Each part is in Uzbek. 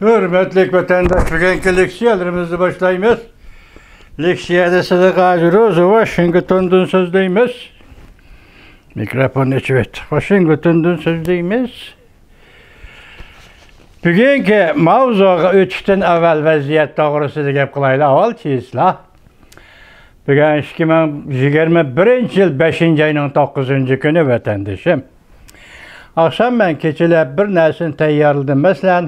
Hürmetli vatandaş, bugünkü leksiyalarımızı başlayımız. Leksiyada Sıdıka Rozova, Washington'dan sözdeyimiz. Mikrofon açıvet. Washington'dan sözdeyimiz. Bugünkü mavzuğa ötüşten evvel vaziyet doğrusu gap kılayla avval çizla. Bugün 2021 yıl 5. ayının 9. günü vatandaşım. Akşam ben keçile bir nesini tayyarladım. Mesela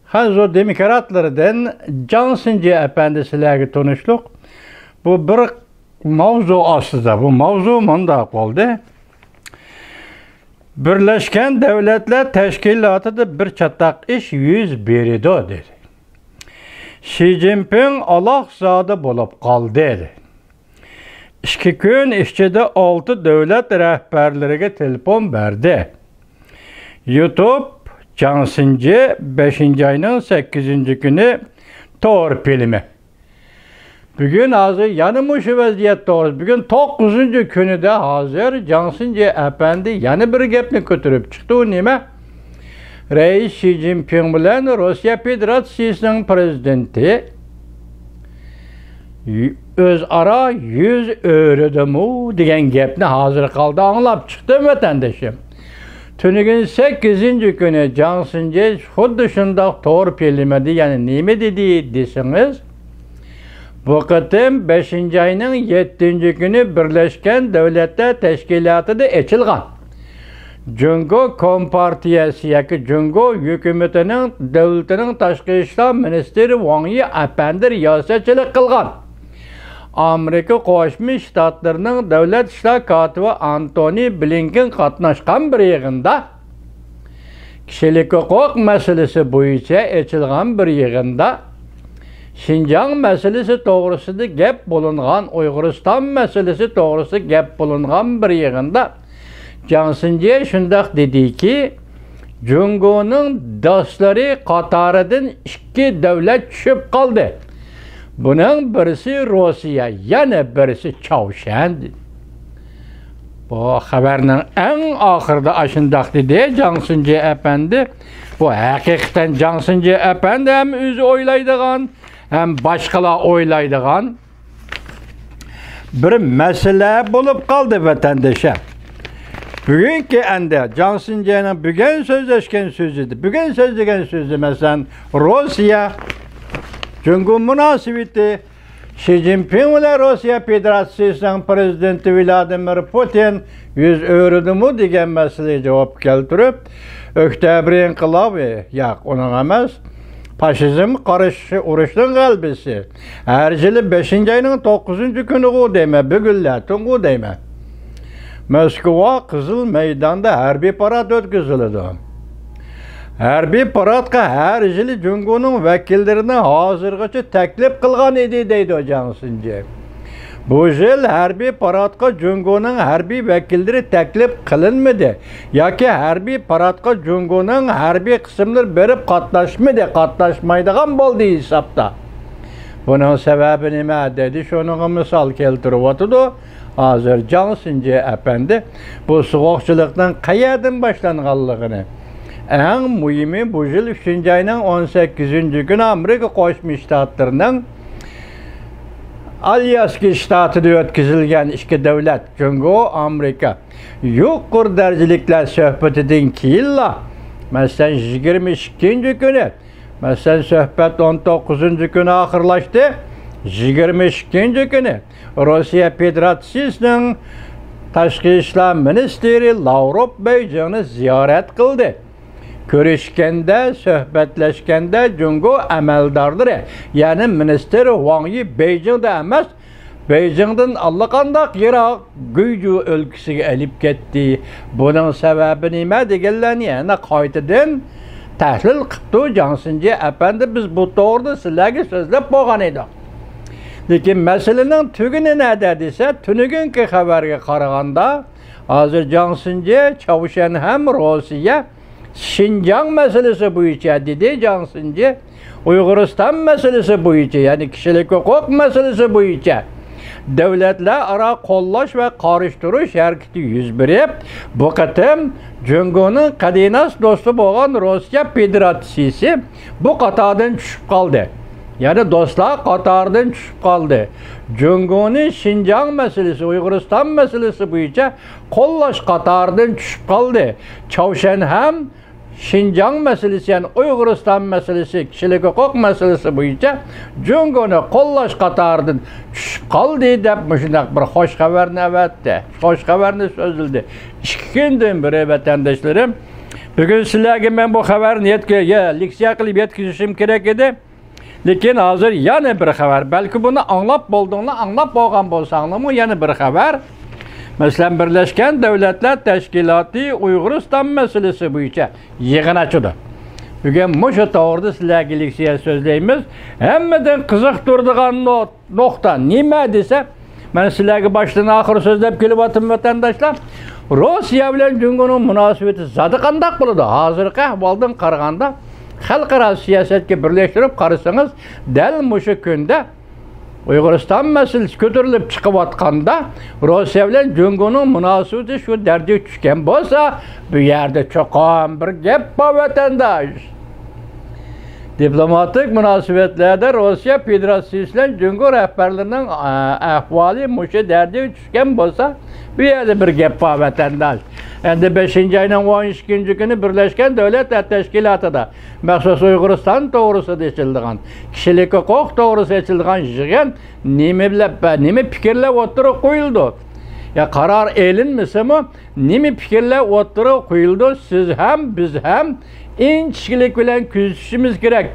Hanzo demokratlardan Johnson'ca efendisiyle tanıştık. Bu bir mavzu aslında. Bu mavzu manda oldu. Birleşken Devletler Teşkilatı'da bir çatak iş yüz beridi dedi. Xi Jinping Allah zadı bulup kaldı dedi. 2 gün içinde 6 devlet rehberlerine telefon verdi. YouTube Johnson'ca 5. ayının 8. günü torpilimi. Bugün hazır yanımış vaziyette doğrusu. Bugün 9. günü de hazır Johnson'ca efendi yanı bir gepni götürüp çıktı. O nime? Reis Xi Jinping bilen Rusya Federasyası'nın prezidenti özara yüz öğredimu degan gepni hazır kaldı anlap çıktı vatandaşım. Tünügün 8. günü Johnson'ca xuddi şundaq torpilimedi, yani nime dedi desiniz? Bu kıtım 5. ayının 7. günü Birleşken Devletler Teşkilatı'da açılgan. Cungo Kompartiyası yaki Cungo hükümetinin devletinin Taşqi İşler Ministeri Wang Yi efendi riyasetçilik kılgan. Amerika Qo'shma Shtatlarining Davlat ishlar kotibi Antony Blinken qatnashgan bir yig'inda kishilik huquq masalasi bo'yicha ochilgan bir yig'inda Xinjiang masalasi to'g'risida gap bo'lingan, Uyg'uriston masalasi to'g'risida gap bo'lingan bir yig'inda Johnson'ca shundoq dediki, Jungoning do'stlari qatoridan 2 davlat tushib qoldi. Bunun birisi Rusya, yana birisi Çavuşan. Bu haberinin en ahırda aşındaq dedi Johnson'ca efendi. Bu hakikaten Johnson'ca efendi hem özü oylaydıgan, hem başkalar oylaydıgan bir mesele bulup kaldı vatandaşa. Bugünkü ende Johnson'ca'nın bugün sözleşken sözüydü. Bugün sözleşken sözü mesela Rusya Çünkü münasebeti Xi Jinping ile Rusya Federasyası'nın prezidenti Vladimir Putin yüz öğredimu degan meseleye cevap keltirip Oktyabr inqilabı, yok onun emas, faşizm qarşı uruşning g'albisi. Her yılı 5. ayının 9. günü o deyme, bugünlerden o deyme. Moskva Kızıl Meydan'da harbiy parad o'tkaziladi. Harbiy paradga her yılı Jungo'nun vekillerini hazırgacha teklif kılgan edi deydi o Johnson'ca. Bu yıl harbiy paradga Jungo'nun harbiy vekilleri teklif kılınmadı. Yoki harbiy paradga Jungo'nun harbiy kısımları berip katlaşmadı, katlaşmaydigan bo'ldi hesapta. Bunun sebebi nima dedi? Şunun misal keltirip oturdu. Hazır Johnson'ca efendi bu soğukçılıktan qayerdan başlanganligini. En mühimi bu yıl 3. ayının 18. günü Amerika Qo'shma Shtatlarining Alyaska shtatida o'tkazilgan 2 davlat Jungo Amerika yuqori darajaliklar suhbatidan keyinla masalan 22. günü masalan suhbat 19. günü oxirlashdi. 22. günü Rusya Federasyası'nın Taşqi İşler Ministeri Lavrov Beijingni ziyorat qildi. Görüşkende, söhbetleşkende Jungo əməldarları, yani Ministeri Wang Yi Beijing'de emas, Beijing'den allaqandaq yere Güycü ülkesiga elip ketdi. Bunun sebebi nima deganlarni yana qaytadan tahlil qilibdi Johnson'ca efendi, biz bu to'g'rida sizlarga so'zlab bo'lgan edik. Lekin meselenin tügünü ne dese, tünügünkü xabarga qaraganda, hozir Johnson'ca Çavuşan hem Rusya Xinjiang meselesi bo'yicha dedi Johnson'ca, Uyg'uriston meselesi bo'yicha, yani kishilik huquq meselesi bo'yicha devletler ara qollash ve qarıştırış hareketi yüz berip, bu qatim Cungo'nun qadinas dostu bo'lgan Rossiya Federatsiyasi bu qatordan tushib qoldi. Yani dostlar qatoridan tushib qoldi. Cungo'ning Şinjan meselesi, Uyg'uriston meselesi bo'yicha qollash qatoridan tushib qoldi. Chavshan ham Şinjan meselesi, yani Uyg'uriston meselesi, kishilik huquq meselesi bo'yicha Cungoni qollash qatoridan tushib qoldi deb shunday bir xo'sh xabarni avatdi. Xo'sh xabarni so'zildi. 2 kundan beri vatandaşlarım, bugün sizlarga men bu xabarni leksiya qilib yetkazishim kerak edi. Lekin hozir yana bir xabar. Balki buni anglab bo'ldinglar, anglab bo'lgan bo'lsanglarmi, yana bir xabar. Mesela Birleşken Devletler Teşkilatı Uyg'uriston meselesi bo'yicha yig'in ochdi. Bugün mushu to'g'rida sizlarga leksiya so'zlaymiz. Hammadan qiziqtiradigan nokta nima desa, men sizlarga boshdan oxir so'zlab kelyaptim vatandaşlar. Rossiya bilan Cungo'ning munosabati zodi qanday bo'ladi? Hozirgi ahvoldan qaraganda xalqaro siyosatga birlashtirib qarasangiz, dal mushu kunda Uyg'uriston meselesi ko'tarilib chiqayotganda Rossiya bilan Cungo'ning munosabati shu darajaga tushgan bo'lsa, bu yerda cho'qon bir gap bor vatandosh. Diplomatik munosabatlarda Rossiya Federatsiyasi bilan Cungo rahbarlarining ahvoli mushu darajaga tushgan bo'lsa, bu yerda bir gap bor vatandosh. Endi 5-oyning 12-kuni Birleşken Devletler Teşkilatı'da maxsus Uyg'uriston to'g'risida echildigan, kishilik huquq to'g'risida echildigan yig'in nima fikrlar o'tirib qo'yildi. Ya qaror elinmasimi, nima fikrlar o'tirib qo'yildi? Siz ham, biz ham inchiklik bilan kuzatishimiz kerak.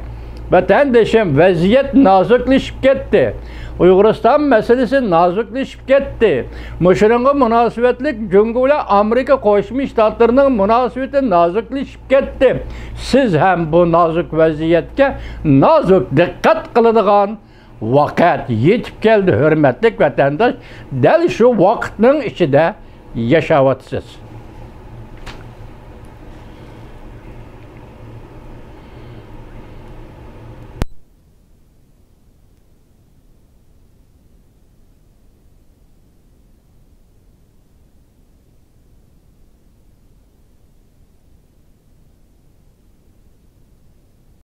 Vatandaşım, vaziyat noziklashib ketdi. Uyg'uriston meselesi noziklashib ketdi. Mushunga munosabatlik Cungo bilan Amerika Qo'shma Shtatlarining munosabati noziklashib ketdi. Siz ham bu nozik vaziyatga nozik diqqat qiladigan vaqt yetib keldi, hurmatli vatandosh. Dal shu vaqtning ichida yashayapsiz.